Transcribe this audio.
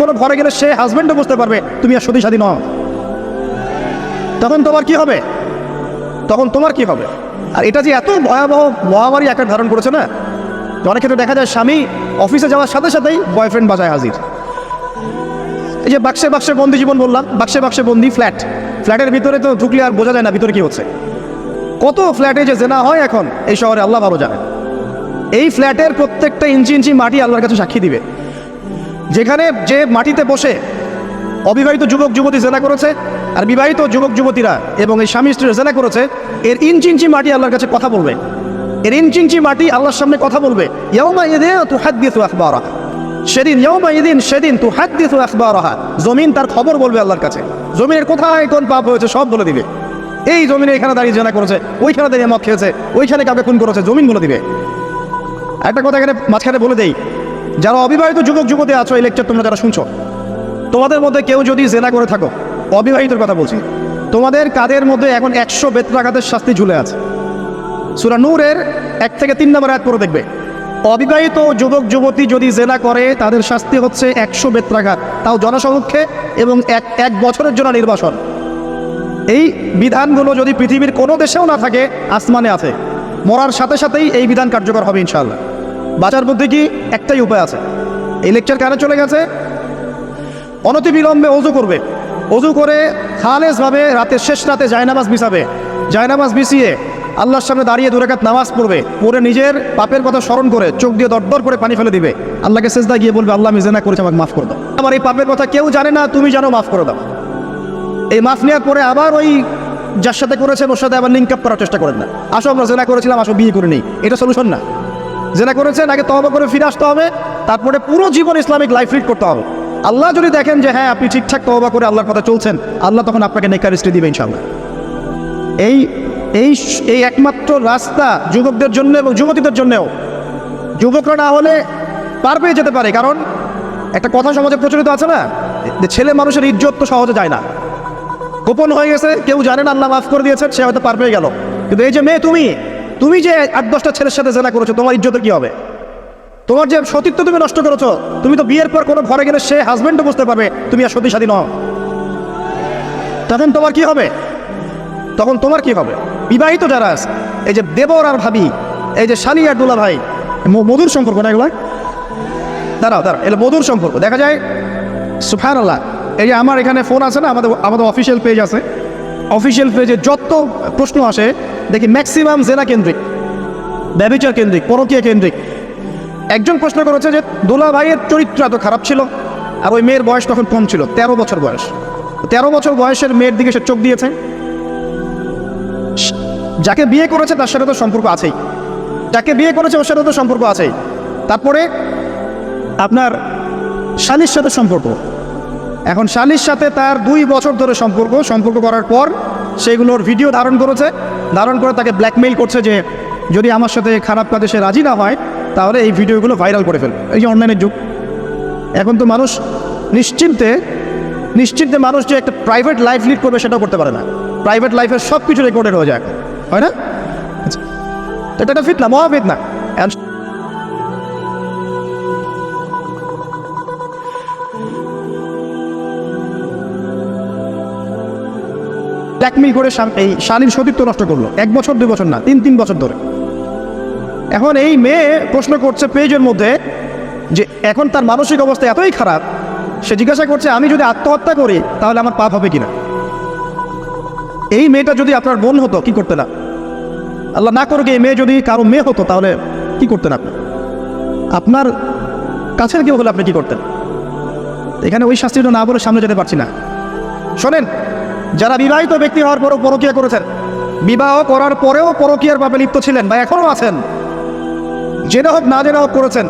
কোনো ঘরে গেলে সে হাজবেন্ডও বুঝতে পারবে তুমি আর সতী সাথী নও। তখন তোমার কি হবে? তখন তোমার কি হবে? আর এটা যে এত ভয়াবহ মহামারী আকার ধারণ করেছে না, অনেক ক্ষেত্রে দেখা যায় স্বামী অফিসে যাওয়ার সাথে সাথেই বয়ফ্রেন্ড বাসায় হাজির। এই যে বাক্সে বাক্সে বন্দি জীবন বললাম, বাক্সে বাক্সে বন্দি ফ্ল্যাটের ভিতরে তো ঢুকলে আর বোঝা যায় না ভিতরে কি হচ্ছে। কত ফ্ল্যাটে যে জেনা হয় এখন এই শহরে আল্লাহ ভালো জানে। এই ফ্ল্যাটের প্রত্যেকটা ইঞ্চি ইঞ্চি মাটি আল্লাহর কাছে সাক্ষী দিবে। যেখানে যে মাটিতে বসে অবিবাহিত যুবক যুবতী জেনা করেছে আর বিবাহিত যুবক যুবতীরা এবং এই স্বামী স্ত্রীরা জেনা করেছে, এর ইঞ্চি ইঞ্চি মাটি আল্লাহর কাছে কথা বলবে। এর ইঞ্চি ইঞ্চি মাটি আল্লাহর সামনে কথা বলবে। সেদিন জমিন তার খবর বলবে আল্লাহর কাছে। জমিনের কোথায় কোন পাপ হয়েছে সব বলে দিবে। এই জমিনে এখানে দাঁড়িয়ে জেনা করেছে, ওইখানে দাঁড়িয়ে মদ খেয়েছে, ওইখানে কাউকে খুন করেছে, জমিন বলে দিবে। একটা কথা এখানে মাঝখানে বলে দেই, যারা অবিবাহিত যুবক যুবতী আছো, এই লেকচার তোমরা যারা শুনছো, তোমাদের মধ্যে কেউ যদি জেনা করে থাকো, অবিবাহিতর কথা বলছি, তোমাদের কাদের মধ্যে এখন 100 বেত্রাঘাতের শাস্তি ঝুলে আছে। সূরা নূরের 1 থেকে 3 নম্বর আয়াত পড়ে দেখবে, অবিবাহিত যুবক যুবতী যদি জেনা করে তাদের শাস্তি হচ্ছে 100 বেত্রাঘাত, তাও জনসমক্ষে, এবং এক বছরের জন্য নির্বাসন। এই বিধানগুলো যদি পৃথিবীর কোনো দেশেও না থাকে, আসমানে আছে। মরার সাথে সাথেই এই বিধান কার্যকর হবে ইনশাআল্লাহ। বাঁচার মধ্যে কি একটাই উপায় আছে। এই লেকচার কানে চলে গেছে, অনতিবিলম্বে ওযু করবে। ওযু করে খালেসভাবে রাতের শেষ রাতে জায়নামাজ বিছাবে। জায়নামাজ বিছিয়ে আল্লাহর সামনে দাঁড়িয়ে 2 রাকাত নামাজ পড়বে। পড়ে নিজের পাপের কথা স্মরণ করে চোখ দিয়ে দরদর করে পানি ফেলে দিবে। আল্লাহকে সেজদা গিয়ে বলবে, আল্লাহ আমি জেনা করেছি, আমাকে মাফ করে দাও। আমার এই পাপের কথা কেউ জানে না, তুমি জানো, মাফ করে দাও। এই মাফ নেওয়ার পরে আবার ওই যার সাথে করেছেন ওর সাথে আবার লিঙ্ক আপ করার চেষ্টা করেন না। আসো আমরা জেনা করেছিলাম, আসো বিয়ে করে নিই, এটা সলিউশন না। জেনা করেছেন, আগে তওবা করে ফিরে আসতে হবে, তারপরে পুরো জীবন ইসলামিক লাইফ লিড করতে হবে। আল্লাহ যদি দেখেন যে হ্যাঁ আপনি ঠিকঠাক তওবা করে আল্লাহর কথা চলছেন, আল্লাহ তখন আপনাকে নেককার রিস্ক দিবে ইনশাআল্লাহ। এই একমাত্র রাস্তা যুবকদের জন্য এবং যুবতীদের জন্যও। যুবকরা না হলে পার পেয়ে যেতে পারে, কারণ একটা কথা সমাজে প্রচলিত আছে না, যে ছেলে মানুষের ইজ্জত তো সহজে যায় না, গোপন হয়ে গেছে, কেউ জানে না, আল্লাহ মাফ করে দিয়েছেন, সে হয়তো পার পেয়ে গেল। কিন্তু এই যে মেয়ে, তুমি যে 8-10টা ছেলের সাথে জেনা করেছো, তোমার ইজ্জতের কি হবে? তোমার যে সতীত্ব তুমি নষ্ট করেছো। তুমি তো বিয়ের পর কোনো ঘরে গেলে সে হাজবেন্ডও বুঝতে পারবে তুমি আর সতী সাথী নও। তখন তোমার কি হবে? তখন তোমার কি হবে? বিবাহিত যারা আছে, এই যে দেবর আর ভাবি, এই যে শালি আর দুলা ভাই, মধুর সম্পর্ক না এগুলো? দাঁড়াও, এগুলো মধুর সম্পর্ক। দেখা যায় সুবহানাল্লাহ, এই যে আমার এখানে ফোন আছে না, আমাদের অফিসিয়াল পেজ আছে, অফিসিয়াল পেজে যত প্রশ্ন আসে দেখি ম্যাক্সিমাম জেনা কেন্দ্রিক, ব্যভিচার কেন্দ্রিক, পরকীয়া কেন্দ্রিক। একজন প্রশ্ন করেছে যে দুলা ভাইয়ের চরিত্র এত খারাপ ছিল, আর ওই মেয়ের বয়স তখন কম ছিল, 13 বছর বয়স। 13 বছর বয়সের মেয়ের দিকে সে চোখ দিয়েছে। যাকে বিয়ে করেছে তার সাথে তো সম্পর্ক আছেই, যাকে বিয়ে করেছে ওর সাথে তো সম্পর্ক আছেই। তারপরে আপনার শালীর সাথে সম্পর্ক। এখন শালীর সাথে তার 2 বছর ধরে সম্পর্ক করার পর সেইগুলোর ভিডিও ধারণ করে তাকে ব্ল্যাকমেইল করছে যে যদি আমার সাথে খারাপ কাজে সে রাজি না হয় তাহলে এই ভিডিওগুলো ভাইরাল করে ফেলবে। এই যে অনলাইনের যুগ, এখন তো মানুষ নিশ্চিন্তে মানুষ যে একটা প্রাইভেট লাইফ লিড করবে সেটাও করতে পারে না। প্রাইভেট লাইফের সব কিছু রেকর্ডেড হয়ে যায়, হয় না? এটা একটা ফিতনা, মহা ফিতনা। ব্ল্যাকমেইল করে এই শালীর সতীত্ব নষ্ট করলো 1 বছর 2 বছর না, 3 বছর ধরে। এখন এই মেয়ে প্রশ্ন করছে পেজের মধ্যে যে এখন তার মানসিক অবস্থা এতই খারাপ, সে জিজ্ঞাসা করছে আমি যদি আত্মহত্যা করি তাহলে আমার পাপ হবে কিনা। এই মেয়েটা যদি আপনার বোন হতো কি করতেন? আল্লাহ না করুক এই মেয়ে যদি কারো মেয়ে হতো তাহলে কি করতেন আপনি? আপনার কাছের কেউ হলে আপনি কি করতেন? এখানে ওই শাস্তিটা না বলে সামনে যেতে পারছি না। শোনেন, যারা বিবাহিত ব্যক্তি হওয়ার পরেও পরকীয়া করেছেন, বিবাহ করার পরেও পরকীয়ার পাপে লিপ্ত ছিলেন বা এখনও আছেন, জেনা হোক না জেনা হোক করেছেন,